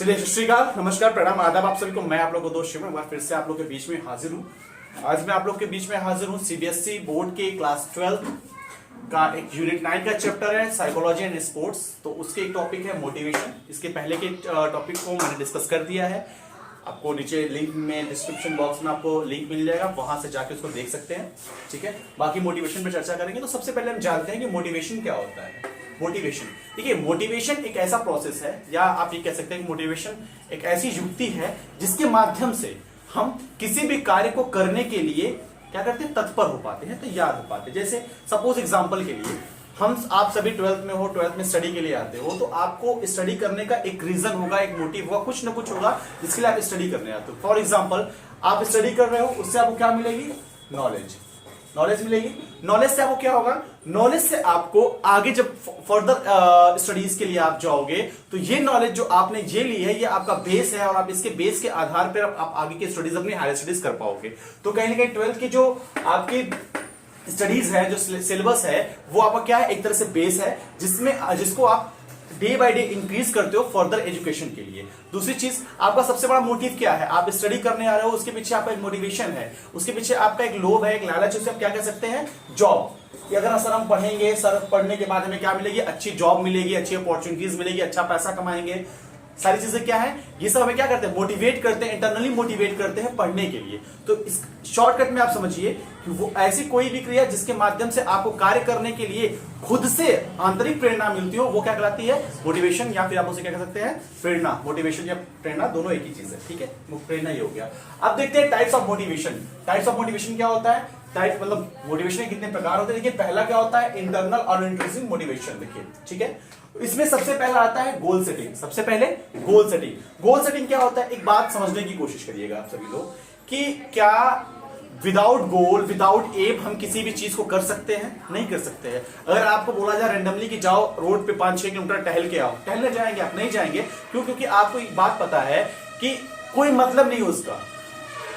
चलिए, सत श्री अकाल, नमस्कार, प्रणाम, आदाब आप सभी को। मैं आप लोगों को दोस्त शिव एक बार फिर से आप लोग के बीच में हाजिर हूँ। आज मैं आप लोग के बीच में हाजिर हूँ सीबीएसई बोर्ड के क्लास 12 का एक यूनिट 9 का चैप्टर है साइकोलॉजी एंड स्पोर्ट्स। तो उसके एक टॉपिक है मोटिवेशन। इसके पहले के टॉपिक को मैंने डिस्कस कर दिया है। आपको नीचे लिंक में डिस्क्रिप्शन बॉक्स में आपको लिंक मिल जाएगा, वहां से जाके उसको देख सकते हैं। ठीक है, बाकी मोटिवेशन पे चर्चा करेंगे। तो सबसे पहले हम जानते हैं कि मोटिवेशन क्या होता है। मोटिवेशन, देखिए, मोटिवेशन एक ऐसा प्रोसेस है, या आप ये कह सकते हैं कि मोटिवेशन एक ऐसी युक्ति है जिसके माध्यम से हम किसी भी कार्य को करने के लिए क्या करते हैं, तत्पर हो पाते हैं, तैयार हो पाते हैं। जैसे सपोज एग्जांपल के लिए आप सभी 12th में हो, 12th में स्टडी के लिए आते हो, तो आपको स्टडी करने का एक रीजन होगा, एक मोटिव होगा, कुछ ना कुछ होगा जिसके लिए आप स्टडी करने आते हो। फॉर एग्जांपल, आप स्टडी कर रहे हो, उससे आपको क्या मिलेगी, नॉलेज मिलेगी। नॉलेज से आपको क्या होगा, नॉलेज से आपको आगे जब फर्दर स्टडीज के लिए आप जाओगे तो ये नॉलेज जो आपने ये ली है, ये आपका बेस है, और आप इसके बेस के आधार पर आप आगे की स्टडीज, अपनी हायर स्टडीज कर पाओगे। तो कहीं ना कहीं 12th की जो आपकी स्टडीज है, जो सिलेबस है, वो आपका क्या है, एक तरह से बेस है जिसको आप डे बाय डे इंक्रीज करते हो फर्दर एजुकेशन के लिए। दूसरी चीज, आपका सबसे बड़ा मोटिव क्या है, आप स्टडी करने आ रहे हो, उसके पीछे आपका एक मोटिवेशन है, उसके पीछे आपका एक लोभ है, एक लालच है, उसे आप क्या कह सकते हैं, जॉब। कि अगर सर हम पढ़ेंगे, सर पढ़ने के बाद हमें क्या मिलेगी, अच्छी जॉब मिलेगी, अच्छी अपॉर्चुनिटीज मिलेगी, अच्छा पैसा कमाएंगे। सारी चीजें क्या है, ये सब हमें क्या करते हैं, मोटिवेट करते हैं, इंटरनली मोटिवेट करते हैं पढ़ने के लिए। तो इस शॉर्टकट में आप समझिए कि वो ऐसी कोई भी क्रिया जिसके माध्यम से आपको कार्य करने के लिए खुद से आंतरिक प्रेरणा मिलती हो, वो क्या कहलाती है, मोटिवेशन, या फिर आप उसे क्या कह सकते हैं, प्रेरणा। मोटिवेशन या प्रेरणा दोनों एक ही चीज है। ठीक है, प्रेरणा ही हो गया। अब देखते हैं types of motivation. Types of motivation क्या होता है, टाइप मतलब मोटिवेशन के कितने प्रकार होते हैं। देखिए, पहला क्या होता है, इंटरनल और इंट्रिंसिक मोटिवेशन। देखिए, ठीक है, इसमें सबसे पहला आता है गोल सेटिंग। सबसे पहले गोल सेटिंग। गोल सेटिंग क्या होता है, एक बात समझने की कोशिश करिएगा आप सभी लोग, कि क्या विदाउट गोल, विदाउट एम हम किसी भी चीज को कर सकते हैं? नहीं कर सकते हैं। अगर आपको बोला जाए रैंडमली कि जाओ रोड पे 5-6 किलोमीटर टहल के आओ, टहलने जाएंगे आप? नहीं जाएंगे। क्यों? क्योंकि आपको एक बात पता है कि कोई मतलब नहीं उसका।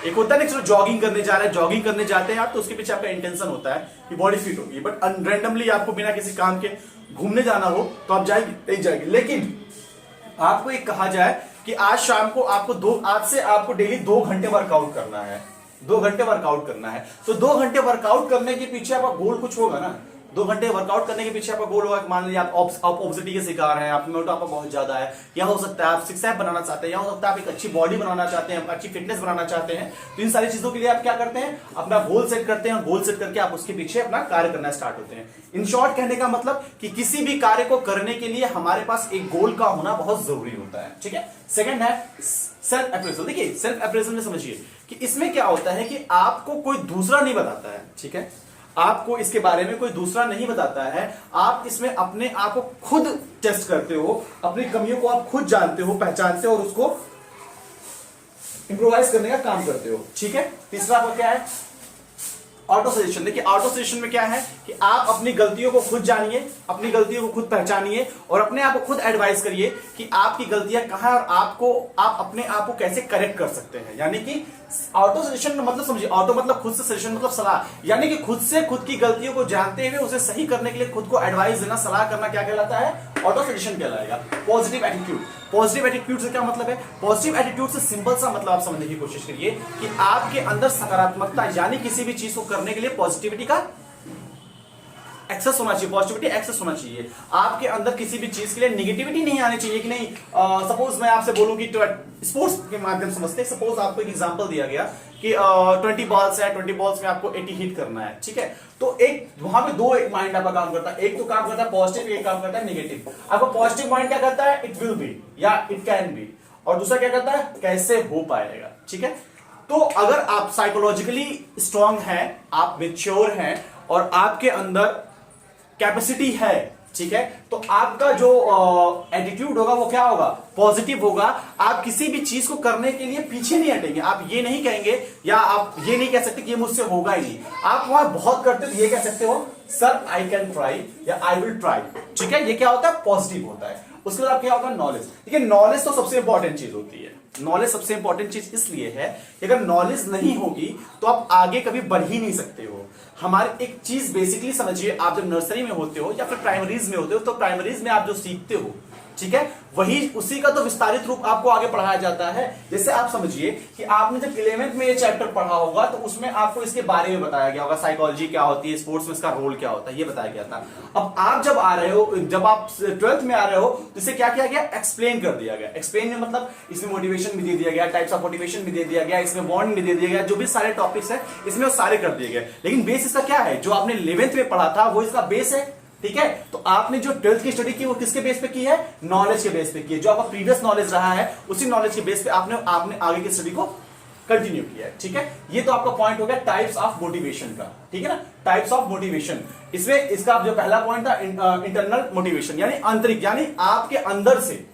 एक होता है ना, चलो जॉगिंग करने जा रहे हैं, जॉगिंग करने जाते हैं आप, तो उसके पीछे आपका इंटेंशन होता है कि बॉडी फिट होगी। बट रैंडमली आपको बिना किसी काम के घूमने जाना हो तो आप जाएंगे? नहीं जाएंगे। लेकिन आपको एक कहा जाए कि आज शाम को आज से आपको डेली 2 घंटे वर्कआउट करना है, 2 घंटे वर्कआउट करना है, तो 2 घंटे वर्कआउट करने के पीछे आपका गोल कुछ होगा ना। 2 घंटे वर्कआउट करने के पीछे आपका गोल होगा, मान लीजिए आप ओबेसिटी के शिकार हैं, आप में मोटापा बहुत ज्यादा है, या हो सकता है आप सिक्स पैक बनाना चाहते हैं, या हो सकता है आप एक अच्छी बॉडी बनाना चाहते हैं, अच्छी फिटनेस बनाना चाहते हैं। तो इन सारी चीजों के लिए आप क्या करते हैं, अपना गोल सेट करते हैं। गोल सेट करके आप उसके पीछे अपना कार्य करना स्टार्ट होते हैं। इन शॉर्ट कहने का मतलब कि किसी भी कार्य को करने के लिए हमारे पास एक गोल का होना बहुत जरूरी होता है। ठीक है। सेकंड है सेल्फ अप्रेजल। देखिए, सेल्फ अप्रेजल में समझिए कि इसमें क्या होता है कि आपको कोई दूसरा नहीं बताता है। ठीक है, आपको इसके बारे में कोई दूसरा नहीं बताता है। आप इसमें अपने आप को खुद टेस्ट करते हो, अपनी कमियों को आप खुद जानते हो, पहचानते हो, और उसको इंप्रोवाइज करने का काम करते हो। ठीक है। तीसरा आपका क्या है, ऑटो सजेशन। देखिए, ऑटो सजेशन में क्या है कि आप अपनी गलतियों को खुद जानिए, अपनी गलतियों को खुद पहचानिए, और अपने आप को खुद एडवाइस करिए कि आपकी गलतियां कहां है और आप अपने आप को कैसे करेक्ट कर सकते हैं। यानी कि ऑटो सजेशन मतलब समझिए, ऑटो मतलब खुद से, सजेशन मतलब सलाह, यानी कि खुद से खुद की गलतियों को जानते हुए उसे सही करने के लिए खुद को एडवाइस देना, सलाह करना, क्या कहलाता है, ऑटो सजेशन कहलाएगा। Positive attitude. पॉजिटिव एटीट्यूड से क्या मतलब है, पॉजिटिव एटीट्यूड से सिंपल सा मतलब आप समझने की कोशिश करिए कि आपके अंदर सकारात्मकता, यानी किसी भी चीज को करने के लिए पॉजिटिविटी का एक्सेस होना चाहिए, पॉजिटिविटी एक्सेस होना चाहिए। आपके अंदर किसी भी चीज के लिए नेगेटिविटी नहीं आनी चाहिए कि नहीं। सपोज मैं आपसे बोलूं कि स्पोर्ट्स के माध्यम समझते हैं। सपोज आपको एक एग्जांपल दिया गया कि 20 बॉल्स है, 20 बॉल्स में आपको 80 हिट करना है। ठीक है, तो एक वहां पे दो माइंड आपका काम करता है। एक तो काम करता है पॉजिटिव, एक काम करता है नेगेटिव। आपका पॉजिटिव माइंड क्या करता है, इट विल बी या इट कैन बी, और दूसरा क्या करता है, कैसे हो पाएगा। ठीक है, तो अगर आप साइकोलॉजिकली स्ट्रांग हैं, आप मेच्योर हैं, और आपके अंदर कैपेसिटी है, ठीक है, तो आपका जो एटीट्यूड होगा वो क्या होगा, पॉजिटिव होगा। आप किसी भी चीज को करने के लिए पीछे नहीं हटेंगे। आप ये नहीं कहेंगे, या आप ये नहीं कह सकते कि ये मुझसे होगा ही नहीं। आप वहां बहुत करते हो, ये कह सकते हो, सर आई कैन ट्राई या आई विल ट्राई। ठीक है, ये क्या होता है, पॉजिटिव होता है। उसके बाद क्या होगा, नॉलेज। देखिए, नॉलेज तो सबसे इंपॉर्टेंट चीज होती है। नॉलेज सबसे इंपॉर्टेंट चीज इसलिए है कि अगर नॉलेज नहीं होगी तो आप आगे कभी बढ़ ही नहीं सकते हो। हमारे एक चीज बेसिकली समझिए, आप जब नर्सरी में होते हो या फिर प्राइमरीज में होते हो, तो प्राइमरीज में आप जो सीखते हो ठीक है, वही उसी का तो विस्तारित रूप आपको आगे पढ़ाया जाता है। जैसे आप समझिए कि आपने जब 11th में ये चैप्टर पढ़ा होगा तो उसमें आपको इसके बारे में बताया गया होगा, साइकोलॉजी क्या होती है, स्पोर्ट्स में इसका रोल क्या होता है, ये बताया गया था। अब आप जब आ रहे हो, जब आप 12th में आ रहे हो तो इसे क्या किया गया, एक्सप्लेन कर दिया गया। एक्सप्लेन में मतलब इसमें मोटिवेशन भी दे दिया गया, टाइप्स ऑफ मोटिवेशन भी दे दिया गया, इसमें बॉन्ड भी दे दिया गया, जो भी सारे टॉपिक्स है इसमें वो सारे कर दिए गए। लेकिन बेस इसका क्या है, जो आपने 11th में पढ़ा था वो इसका बेस है, ठीक है। तो आपने जो 12th की स्टडी की वो किसके बेस पे की है, नॉलेज के बेस पे की है। जो आपका प्रीवियस नॉलेज रहा है उसी नॉलेज के बेस पे आपने आगे की स्टडी को कंटिन्यू किया है, ठीक है। ये तो आपका पॉइंट हो गया टाइप्स ऑफ मोटिवेशन का, ठीक है ना, टाइप्स ऑफ मोटिवेशन। इसमें इसका जो पहला पॉइंट था इंटरनल मोटिवेशन, यानी आंतरिक, यानी आपके अंदर से,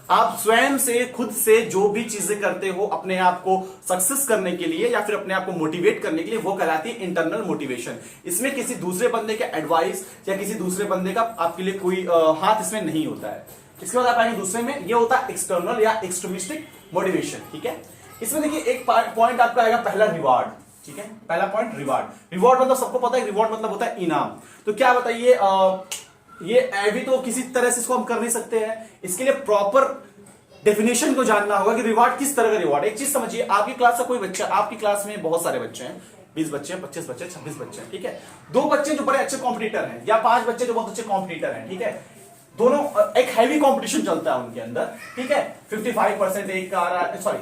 आप स्वयं से, खुद से जो भी चीजें करते हो अपने आप को सक्सेस करने के लिए या फिर अपने आप को मोटिवेट करने के लिए, वो कहलाती है इंटरनल मोटिवेशन। इसमें किसी दूसरे बंदे के एडवाइस या किसी दूसरे बंदे का आपके लिए कोई हाथ इसमें नहीं होता है। इसके बाद आप आएंगे दूसरे में, ये होता है एक्सटर्नल या एक्सट्रीमिस्टिक मोटिवेशन, ठीक है। इसमें देखिए एक पॉइंट आपका आएगा पहला, रिवार्ड, ठीक है। पहला पॉइंट रिवार्ड। रिवार्ड मतलब सबको पता है, रिवार्ड मतलब होता है इनाम। तो क्या बताइए, ये अभी तो किसी तरह से इसको हम कर नहीं सकते हैं, इसके लिए प्रॉपर डेफिनेशन को जानना होगा कि रिवार्ड किस तरह का रिवार्ड। एक चीज समझिए, आपकी क्लास का कोई बच्चा, आपकी क्लास में बहुत सारे बच्चे हैं, 20 बच्चे, 25 बच्चे, 26 बच्चे हैं, ठीक है। 2 बच्चे जो बड़े अच्छे कॉम्पिटिटर हैं या 5 बच्चे जो बहुत अच्छे कॉम्पिटिटर हैं, ठीक है। दोनों एक हैवी कॉम्पिटिशन चलता है उनके अंदर, ठीक है। 55% एक का आ रहा है, सॉरी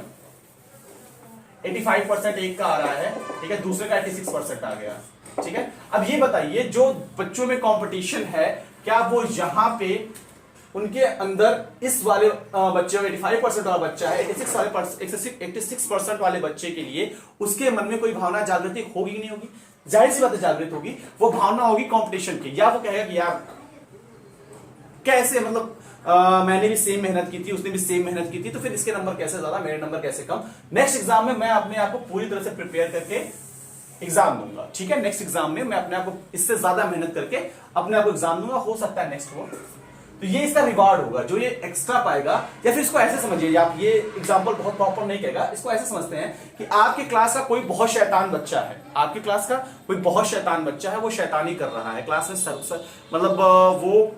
85% एक का आ रहा है, ठीक है, दूसरे का 86% आ गया, ठीक है। अब ये बताइए, जो बच्चों में कंपटीशन है, क्या वो यहां पे उनके अंदर इस वाले बच्चे में 85% वाला बच्चा है, 86% वाले बच्चे के लिए उसके मन में कोई भावना जागृति होगी कि नहीं होगी? जाहिर सी बात है जागृत होगी। वो भावना होगी कंपटीशन की, या वो कहेगा कि यार कैसे, मतलब मैंने भी सेम मेहनत की थी, उसने भी सेम मेहनत की थी, तो फिर इसके नंबर कैसे ज्यादा, मेरे नंबर कैसे कम। नेक्स्ट एग्जाम में मैं अपने आप को पूरी तरह से प्रिपेयर करके एग्जाम दूंगा, ठीक है। नेक्स्ट एग्जाम में मैं अपने आप को इससे ज्यादा मेहनत करके अपने आप को एग्जाम दूंगा, हो सकता है नेक्स्ट हो। तो ये इसका रिवार्ड होगा जो ये एक्स्ट्रा पाएगा। या फिर इसको ऐसे समझिए, आप ये एग्जांपल बहुत प्रॉपर नहीं कहेगा, इसको ऐसे समझते हैं कि आपकी क्लास का कोई बहुत शैतान बच्चा है, आपकी क्लास का कोई बहुत शैतान बच्चा है, वो शैतानी कर रहा है क्लास में, मतलब वो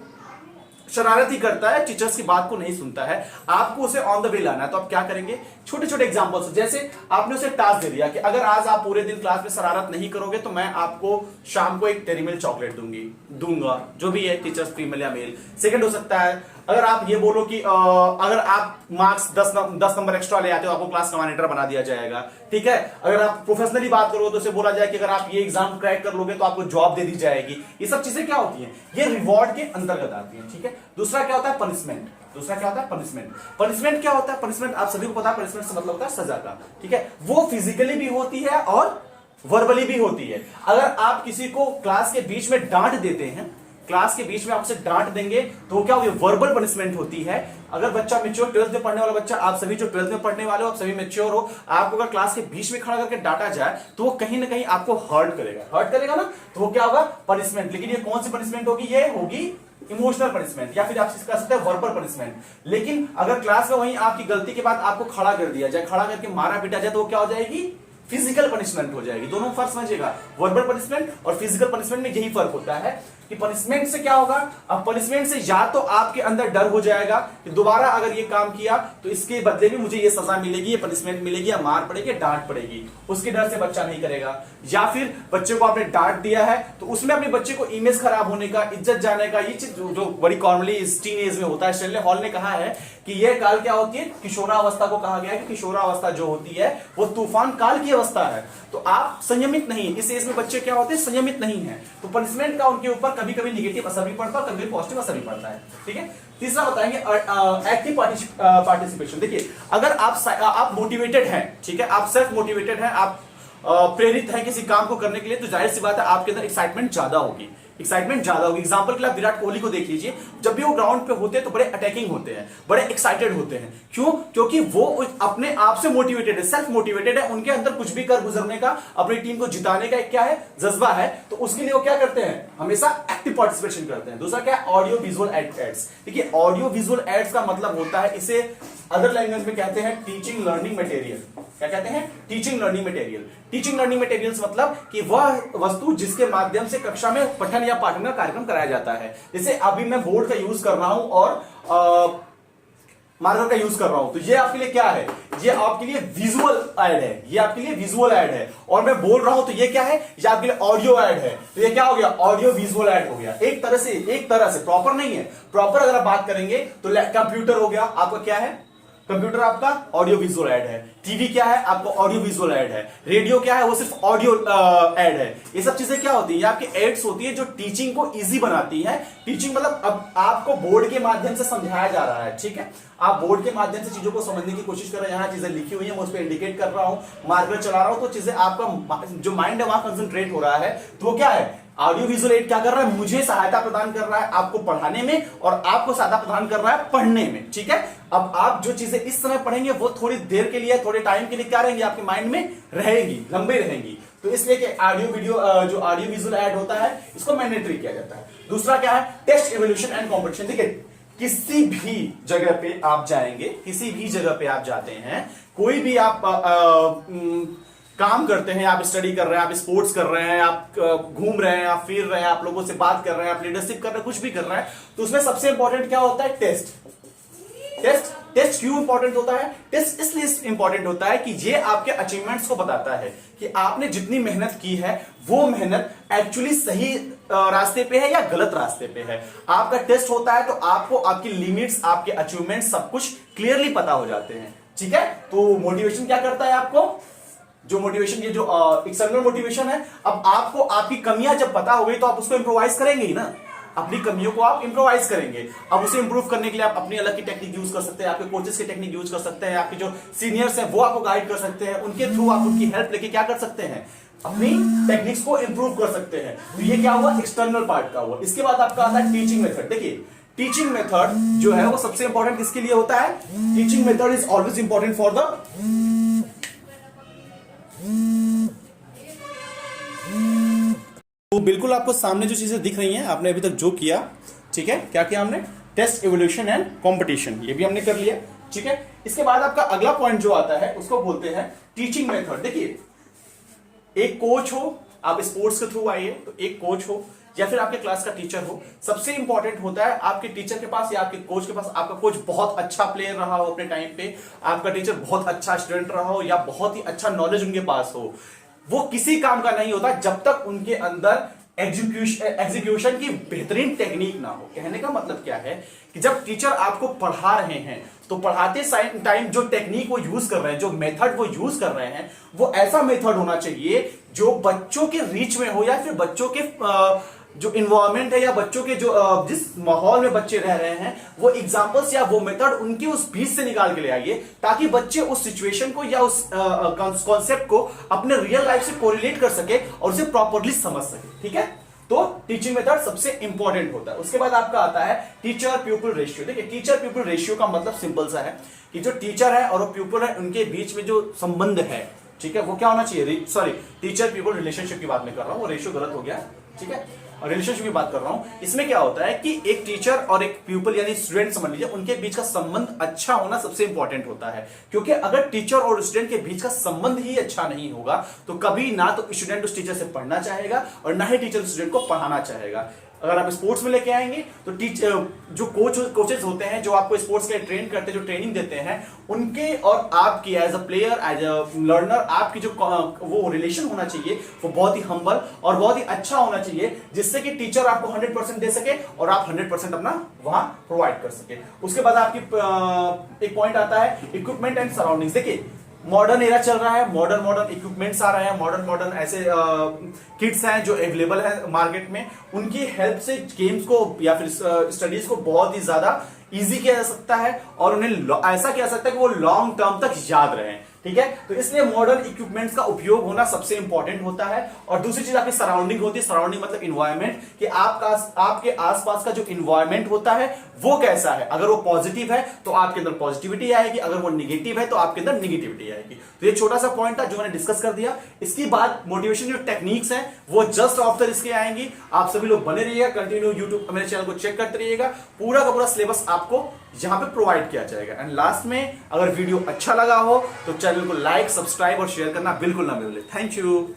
शरारत ही करता है, टीचर्स की बात को नहीं सुनता है, आपको उसे ऑन द वे लाना है। तो आप क्या करेंगे, छोटे छोटे एग्जांपल्स, जैसे आपने उसे टास्क दे दिया कि अगर आज आप पूरे दिन क्लास में शरारत नहीं करोगे तो मैं आपको शाम को एक डेयरी मिल्क चॉकलेट दूंगा, जो भी है, टीचर्स फीमेल या मेल। सेकंड हो सकता है अगर आप ये बोलो कि अगर आप मार्क्स 10 नंबर एक्स्ट्रा ले आते हो आपको क्लास का मॉनिटर बना दिया जाएगा, ठीक है। अगर आप प्रोफेशनली बात करोगे तो उसे बोला जाए कि अगर आप ये एग्जाम क्रैक कर लोगे तो आपको जॉब दे दी जाएगी। ये सब चीजें क्या होती हैं, ये रिवॉर्ड के अंतर्गत आती हैं, ठीक है। दूसरा क्या होता है, पनिशमेंट। दूसरा क्या होता है, पनिशमेंट। पनिशमेंट क्या होता है, पनिशमेंट आप सभी को पता है, पनिशमेंट से मतलब होता है सजा का, ठीक है। वो फिजिकली भी होती है और वर्बली भी होती है। अगर आप किसी को क्लास के बीच में डांट देते हैं, क्लास के बीच में आपसे डांट देंगे तो क्या होगी, वर्बल पनिशमेंट होती है। अगर बच्चा मेच्योर, 12th में पढ़ने वाला बच्चा, आप सभी जो 12th में पढ़ने वाले हो, आप सभी मेच्योर हो, आपको अगर क्लास के बीच में खड़ा करके डांटा जाए तो वो कहीं ना कहीं आपको हर्ट करेगा ना, तो वो क्या होगा, पनिशमेंट। लेकिन ये कौन सी पनिशमेंट होगी, ये होगी इमोशनल पनिशमेंट, या फिर आप कह सकते हैं वर्बल पनिशमेंट। लेकिन अगर क्लास में वहीं आपकी गलती के बाद आपको खड़ा कर दिया जाए, खड़ा करके मारा पीटा जाए, तो वो क्या हो जाएगी, फिजिकल पनिशमेंट हो जाएगी। दोनों फर्क समझिएगा, वर्बल पनिशमेंट और फिजिकल पनिशमेंट में यही फर्क होता है कि पनिशमेंट से क्या होगा, अब पनिशमेंट से या तो आपके अंदर डर हो जाएगा कि दोबारा अगर ये काम किया तो इसके बदले में मुझे ये सजा मिलेगी, ये पनिशमेंट मिलेगी, या मार पड़ेगी, डांट पड़ेगी, उसके डर से बच्चा नहीं करेगा। या फिर बच्चे को आपने डांट दिया है तो उसमें अपने बच्चे को इमेज खराब होने का, इज्जत जाने का, ये चीज जो बड़ी कॉमनली इस टीन एज में होता है। स्टैनले हॉल ने कहा है कि यह काल क्या होती है, किशोरावस्था को कहा गया है कि किशोरावस्था जो होती है वो तूफान काल की अवस्था है। तो आप संयमित नहीं, इस एज में बच्चे क्या होते हैं, संयमित नहीं है, तो पनिशमेंट का उनके ऊपर कभी कभी निगेटिव असर भी पड़ता है, कभी कभी पॉजिटिव असर भी पड़ता है, ठीक है। तीसरा बताएंगे एक्टिव पार्टिसिपेशन। देखिए अगर आप मोटिवेटेड हैं, ठीक है, आप सेल्फ मोटिवेटेड हैं, आप प्रेरित हैं किसी काम को करने के लिए, तो जाहिर सी बात है आपके अंदर एक्साइटमेंट ज्यादा होगी, एग्जांपल के लिए आप विराट कोहली को देख लीजिए, जब भी वो ग्राउंड पे होते हैं तो बड़े अटैकिंग होते हैं, बड़े एक्साइटेड होते हैं। क्यों? क्योंकि वो अपने आप से मोटिवेटेड है, सेल्फ मोटिवेटेड है, उनके अंदर कुछ भी कर गुजरने का, अपनी टीम को जिताने का एक क्या है, जज्बा है। तो उसके लिए वो क्या करते हैं, हमेशा एक्टिव पार्टिसिपेशन करते हैं। दूसरा क्या है, ऑडियो विजुअल एड्स। देखिए ऑडियो विजुअल एड्स का मतलब होता है, इसे अदर लैंग्वेज में कहते हैं टीचिंग लर्निंग मटेरियल। क्या कहते हैं, teaching learning material. Teaching learning materials मतलब कि वह वस्तु जिसके माध्यम से कक्षा में पठन या पाठन का कार्यक्रम कराया जाता है। जैसे अभी मैं बोर्ड का यूज कर रहा हूं और मार्कर का यूज कर रहा हूं, तो ये आपके लिए क्या है, ये आपके लिए विजुअल ऐड है, ये आपके लिए विजुअल ऐड है। और मैं बोल रहा हूं तो ये क्या है, ये आपके लिए ऑडियो ऐड है, तो ये क्या हो गया, ऑडियो विजुअल ऐड हो गया। एक तरह से प्रॉपर नहीं है, प्रॉपर अगर आप बात करेंगे तो कंप्यूटर हो गया आपका, क्या है कंप्यूटर आपका ऑडियो विजुअल ऐड है, टीवी क्या है आपको ऑडियो विजुअल ऐड है, रेडियो क्या है वो सिर्फ ऑडियो ऐड है। ये सब चीजें क्या होती है, आपकी एड्स होती है जो टीचिंग को इजी बनाती है। टीचिंग मतलब अब आपको बोर्ड के माध्यम से समझाया जा रहा है, ठीक है, आप बोर्ड के माध्यम से चीजों को समझने की कोशिश कर रहे हैं, यहाँ चीजें लिखी हुई है मैं उस पर इंडिकेट कर रहा हूं, मार्कर चला रहा हूं, तो चीजें आपका जो माइंड है वहां कंसंट्रेट हो रहा है, तो वो क्या है, ऑडियो विजुअल एड क्या कर रहा है, मुझे सहायता प्रदान कर रहा है आपको पढ़ाने में और आपको सहायता प्रदान कर रहा है पढ़ने में, ठीक है। अब आप जो चीजें इस समय पढ़ेंगे वो थोड़ी देर के लिए, थोड़े टाइम के लिए क्या रहेंगी, आपके माइंड में रहेंगी, लंबे रहेंगी। तो इसलिए कि ऑडियो वीडियो जो ऑडियो विजुअल ऐड होता है इसको मैंडेटरी किया जाता है। दूसरा क्या है, टेस्ट इवोल्यूशन एंड कॉम्पिटिशन। देखिए किसी भी जगह पे आप जाएंगे, किसी भी जगह पे आप जाते हैं, कोई भी आप काम करते हैं, आप स्टडी कर रहे हैं, आप स्पोर्ट्स कर रहे हैं, आप घूम रहे हैं, आप फिर रहे हैं, आप लोगों से बात कर रहे हैं, आप लीडरशिप कर रहे हैं, कुछ भी कर रहे हैं, तो उसमें सबसे इंपॉर्टेंट क्या होता है, टेस्ट क्यों इंपॉर्टेंट होता है, टेस्ट इसलिए इंपॉर्टेंट होता है कि ये आपके अचीवमेंट्स को बताता है कि आपने जितनी मेहनत की है वो मेहनत एक्चुअली सही रास्ते पे है या गलत रास्ते पे है। आपका टेस्ट होता है तो आपको आपकी लिमिट्स, आपके अचीवमेंट्स सब कुछ क्लियरली पता हो जाते हैं, ठीक है। तो मोटिवेशन क्या करता है आपको, जो मोटिवेशन, ये जो एक्सटर्नल मोटिवेशन है, अब आपको आपकी कमियां जब पता हो गई तो आप उसको इंप्रोवाइज करेंगे ही ना, अपनी कमियों को आप इंप्रोवाइज करेंगे। अब उसे इंप्रूव करने के लिए आप अपनी अलग की टेक्निक यूज कर सकते हैं, आपके कोचेस की टेक्निक यूज कर सकते हैं, आपके जो सीनियर्स हैं वो आपको गाइड कर सकते हैं, उनके थ्रू आप उनकी हेल्प लेके क्या कर सकते हैं, अपनी टेक्निक्स को इंप्रूव कर सकते हैं। तो ये क्या हुआ, एक्सटर्नल पार्ट का हुआ। इसके बाद आपका आता है टीचिंग मेथड। देखिए टीचिंग मेथड जो है वो सबसे इंपॉर्टेंट किसके लिए होता है, teaching method is always important for the तो बिल्कुल आपको सामने जो चीजें दिख रही हैं, आपने अभी तक जो किया, ठीक है, क्या किया हमने, टेस्ट इवोल्यूशन एंड कंपटीशन, ये भी हमने कर लिया, ठीक है। इसके बाद आपका अगला पॉइंट जो आता है उसको बोलते हैं टीचिंग मेथड। देखिए एक कोच हो, आप स्पोर्ट्स के थ्रू आइए तो एक कोच हो या फिर आपके क्लास का टीचर हो, सबसे इंपॉर्टेंट होता है आपके टीचर के पास या आपके कोच के पास, आपका कोच बहुत अच्छा प्लेयर रहा हो अपने टाइम पे, आपका टीचर बहुत अच्छा स्टूडेंट रहा हो या बहुत ही अच्छा नॉलेज उनके पास हो, वो किसी काम का नहीं होता जब तक उनके अंदर एग्जीक्यूशन की बेहतरीन टेक्निक ना हो। कहने का मतलब क्या है कि जब टीचर आपको पढ़ा रहे हैं तो पढ़ाते टाइम जो टेक्निक वो यूज कर रहे हैं, जो मेथड वो यूज कर रहे हैं, वो ऐसा मेथड होना चाहिए जो बच्चों के रीच में हो या फिर बच्चों के जो इन्वायरमेंट है या बच्चों के जो जिस माहौल में बच्चे रह रहे हैं, वो एग्जांपल्स या वो मेथड उनके उस बीच से निकाल के ले आइए ताकि बच्चे उस सिचुएशन को या उस कॉन्सेप्ट को अपने रियल लाइफ से कोरिलेट कर सके और उसे प्रॉपरली समझ सके, ठीक है। तो टीचिंग मेथड सबसे इंपॉर्टेंट होता है। उसके बाद आपका आता है टीचर प्यूपिल रेशियो। देखिए टीचर प्यूपिल रेशियो का मतलब सिंपल सा है कि जो टीचर है और वो प्यूपिल है उनके बीच में जो संबंध है, ठीक है, वो क्या होना चाहिए, सॉरी टीचर प्यूपिल रिलेशनशिप की बात नहीं कर रहा हूं, वो रेशियो गलत हो गया, ठीक है, और रिलेशनशिप की बात कर रहा हूं। इसमें क्या होता है कि एक टीचर और एक प्यूपिल यानी स्टूडेंट समझ लीजिए, उनके बीच का संबंध अच्छा होना सबसे इंपॉर्टेंट होता है, क्योंकि अगर टीचर और स्टूडेंट के बीच का संबंध ही अच्छा नहीं होगा तो कभी ना तो स्टूडेंट उस टीचर से पढ़ना चाहेगा और ना ही टीचर स्टूडेंट को पढ़ाना चाहेगा। अगर आप स्पोर्ट्स में लेके आएंगे तो टीचर जो कोचेस होते हैं जो आपको स्पोर्ट्स के ट्रेन करते हैं, जो ट्रेनिंग देते हैं, उनके और आपकी age a player, age a learner, आपकी जो वो रिलेशन होना चाहिए वो बहुत ही हम्बल और बहुत ही अच्छा होना चाहिए, जिससे कि टीचर आपको 100% दे सके और आप 100% अपना वहां प्रोवाइड कर सके। उसके बाद आपकी एक पॉइंट आता है इक्विपमेंट एंड सराउंडिंग्स। देखिए मॉडर्न एरा चल रहा है, मॉडर्न इक्विपमेंट्स आ रहे हैं, मॉडर्न ऐसे किट्स हैं जो अवेलेबल है मार्केट में, उनकी हेल्प से गेम्स को या फिर स्टडीज को बहुत ही ज्यादा इजी किया जा सकता है और उन्हें ऐसा किया जा सकता है कि वो लॉन्ग टर्म तक याद रहे, ठीक है। तो इसलिए मॉडर्न इक्विपमेंट्स का उपयोग होना सबसे इंपॉर्टेंट होता है। और दूसरी चीज आपकी सराउंडिंग होती है। सराउंडिंग मतलब इन्वायरमेंट, कि आपके आसपास का जो इन्वायरमेंट होता है वो कैसा है। अगर वो पॉजिटिव है तो आपके अंदर पॉजिटिविटी आएगी, अगर वो निगेटिव है तो आपके अंदर निगेटिविटी आएगी। तो ये छोटा सा पॉइंट था जो मैंने डिस्कस कर दिया। इसकी बाद मोटिवेशन जो टेक्निक्स हैं वो जस्ट आफ्टर इसके आएंगी। आप सभी लोग बने रहिएगा, कंटिन्यू यूट्यूब मेरे चैनल को चेक करते रहिएगा, पूरा का पूरा सिलेबस आपको यहां पे प्रोवाइड किया जाएगा। एंड लास्ट में अगर वीडियो अच्छा लगा हो तो चैनल को लाइक, सब्सक्राइब और शेयर करना बिल्कुल ना भूलें। Thank you.